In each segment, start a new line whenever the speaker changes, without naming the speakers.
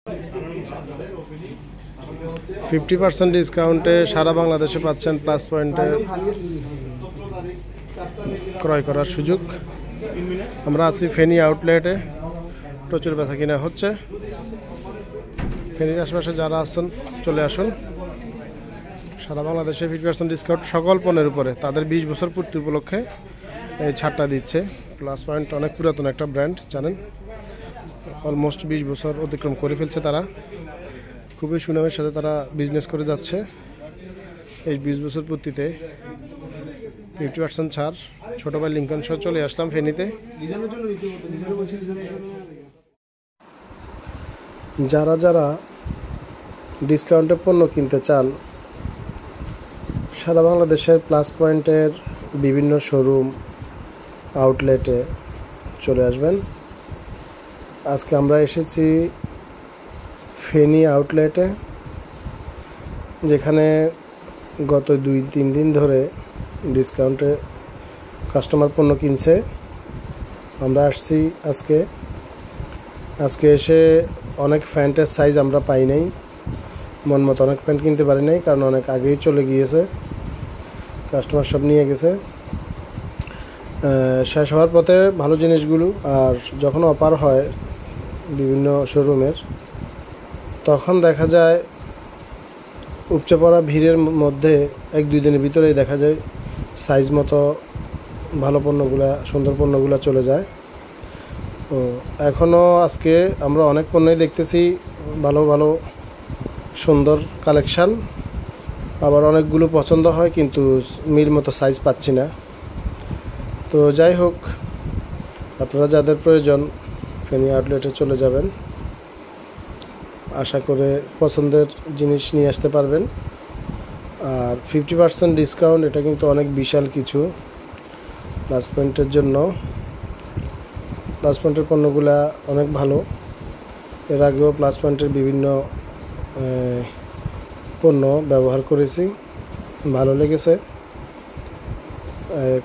50% ডিসকাউন্টে সারা বাংলাদেশে পাচ্ছেন প্লাস পয়েন্টের ক্রয় করার সুযোগ। আমরা আছি ফেনী আউটলেটে, প্রচুর বেচা কিনা হচ্ছে। ফেনীর আশেপাশে যারা আসছেন চলে আসুন। সারা বাংলাদেশে 50% ডিসকাউন্ট সকল পণ্যের উপরে। তাদের 20 বছর পূর্তি উপলক্ষে এই ছাড়টা দিচ্ছে। প্লাস পয়েন্ট অনেক পুরাতন একটা ব্র্যান্ড, জানেন, অলমোস্ট 20 বছর অতিক্রম করে ফেলছে। তারা খুবই সুনামের সাথে তারা বিজনেস করে যাচ্ছে। এই 20 বছর পূর্তিতে 50% ছাড়। ছোট ভাই লিঙ্কন সহ চলে আসলাম ফেনীতে। যারা যারা ডিসকাউন্টে পণ্য কিনতে চান, সারা বাংলাদেশের প্লাস পয়েন্টের বিভিন্ন শোরুম আউটলেটে চলে আসবেন। আজকে আমরা এসেছি ফেনী আউটলেটে, যেখানে গত 2-3 দিন ধরে ডিসকাউন্টে কাস্টমার পণ্য কিনছে। আমরা আসছি আজকে এসে অনেক প্যান্টের সাইজ আমরা পাই নাই, মন মতো অনেক প্যান্ট কিনতে পারি নাই, কারণ অনেক আগেই চলে গিয়েছে, কাস্টমার সব নিয়ে গেছে। শেষ হওয়ার পথে ভালো জিনিসগুলো, আর যখন অফার হয় বিভিন্ন শোরুমের, তখন দেখা যায় উপচে পড়া ভিড়ের মধ্যে 1-2 দিনের ভিতরেই দেখা যায় সাইজ মতো ভালো পণ্যগুলা, সুন্দর পণ্যগুলা চলে যায়। তো এখনও আজকে আমরা অনেক পণ্যই দেখতেছি, ভালো ভালো সুন্দর কালেকশান। আবার অনেকগুলো পছন্দ হয় কিন্তু মিল মতো সাইজ পাচ্ছি না। তো যাই হোক, আপনারা যাদের প্রয়োজন ফেনী আউটলেটে চলে যাবেন। আশা করে পছন্দের জিনিস নিয়ে আসতে পারবেন। আর 50% ডিসকাউন্ট, এটা কিন্তু অনেক বিশাল কিছু প্লাস পয়েন্টের জন্য। প্লাস পয়েন্টের পণ্যগুলা অনেক ভালো। এর আগেও প্লাস পয়েন্টের বিভিন্ন পণ্য ব্যবহার করেছি, ভালো লেগেছে।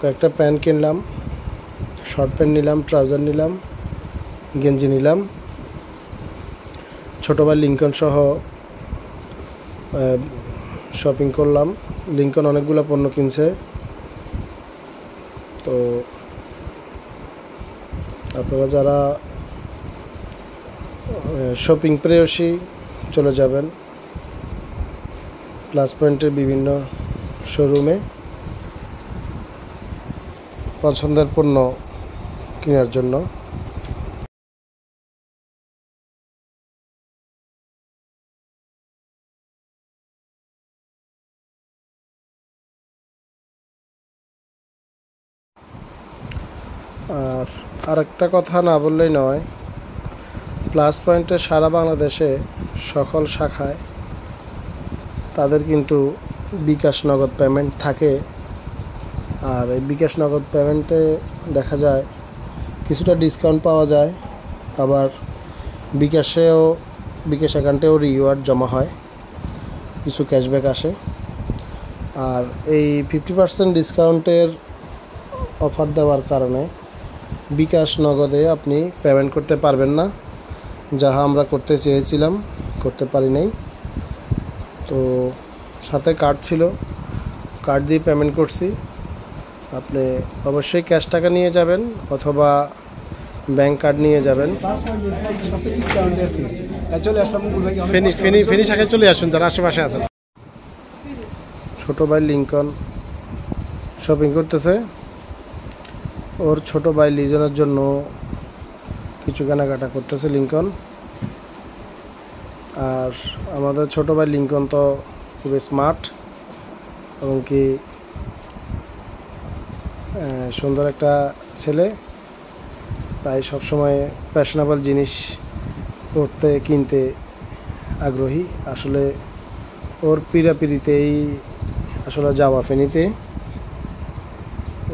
কয়েকটা প্যান্ট কিনলাম, শর্ট প্যান্ট নিলাম, ট্রাউজার নিলাম, গেঞ্জি নিলাম। ছোটো ভাই লিঙ্কন সহ শপিং করলাম। লিঙ্কন অনেকগুলো পণ্য কিনছে। তো আপনারা যারা শপিং প্রেয়সী চলে যাবেন প্লাস পয়েন্টের বিভিন্ন শোরুমে পছন্দের পণ্য কেনার জন্য। আর আরেকটা কথা না বললেই নয়, প্লাস পয়েন্টের সারা বাংলাদেশে সকল শাখায় তাদের কিন্তু বিকাশ নগদ পেমেন্ট থাকে। আর এই বিকাশ নগদ পেমেন্টে দেখা যায় কিছুটা ডিসকাউন্ট পাওয়া যায়, আবার বিকাশ অ্যাকাউন্টেও রিওয়ার্ড জমা হয়, কিছু ক্যাশব্যাক আসে। আর এই 50% ডিসকাউন্টের অফার দেওয়ার কারণে বিকাশ নগদে আপনি পেমেন্ট করতে পারবেন না, যাহা আমরা করতে চেয়েছিলাম, করতে পারি নাই। তো সাথে কার্ড ছিল, কার্ড দিয়ে পেমেন্ট করছি। আপনি অবশ্যই ক্যাশ টাকা নিয়ে যাবেন অথবা ব্যাংক কার্ড নিয়ে যাবেন। ফেনী শাখায় চলে আসুন যারা আশেপাশে আছেন। ছোটো ভাই লিঙ্কন শপিং করতেছে, ওর ছোট ভাই লিজনের জন্য কিছু কেনাকাটা করতেছে লিঙ্কন। আর আমাদের ছোট ভাই লিঙ্কন তো খুবই স্মার্ট এবং কি সুন্দর একটা ছেলে, তাই সবসময় ফ্যাশনেবল জিনিস পড়তে কিনতে আগ্রহী। আসলে ওর পিড়াপিড়িতেই আসলে যাওয়া ফেনীতে।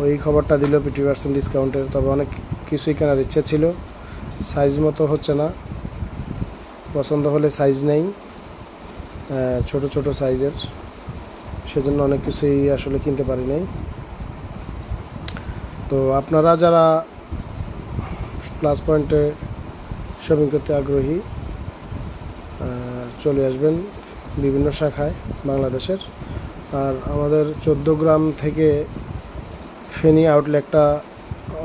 ওই খবরটা দিল 50% ডিসকাউন্টের। তবে অনেক কিছুই কেনার ইচ্ছে ছিল, সাইজ মতো হচ্ছে না, পছন্দ হলে সাইজ নেই, ছোট ছোট সাইজের, সেজন্য অনেক কিছুই আসলে কিনতে পারি নাই। তো আপনারা যারা প্লাস পয়েন্টে শপিং করতে আগ্রহী, চলে আসবেন বিভিন্ন শাখায় বাংলাদেশের। আর আমাদের 14 গ্রাম থেকে ফেনী আউটলেটটা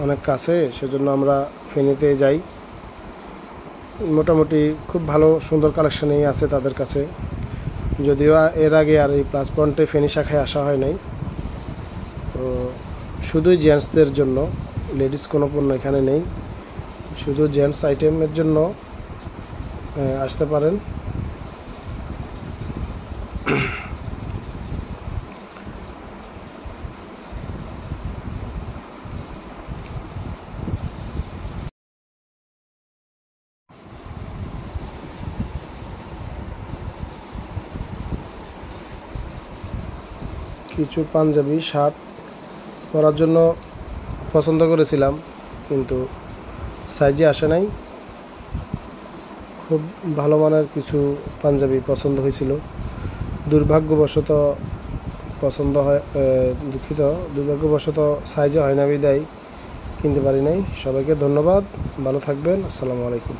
অনেক কাছে, সেজন্য আমরা ফেনীতে যাই। মোটামুটি খুব ভালো সুন্দর কালেকশানই আছে তাদের কাছে, যদিও এর আগে আর এই প্লাস পয়েন্টে ফেনী শাখায় আসা হয় নাই। তো শুধুই জেন্টসদের জন্য, লেডিস কোনো পণ্য এখানে নেই, শুধু জেন্টস আইটেমের জন্য আসতে পারেন। কিছু পাঞ্জাবি শার্ট পরার জন্য পছন্দ করেছিলাম, কিন্তু সাইজে আসে নাই। খুব ভালো মানের কিছু পাঞ্জাবি পছন্দ হয়েছিল, দুর্ভাগ্যবশত দুর্ভাগ্যবশত সাইজে হয় না বিদায় কিনতে পারি নাই। সবাইকে ধন্যবাদ, ভালো থাকবেন, আসসালামু আলাইকুম।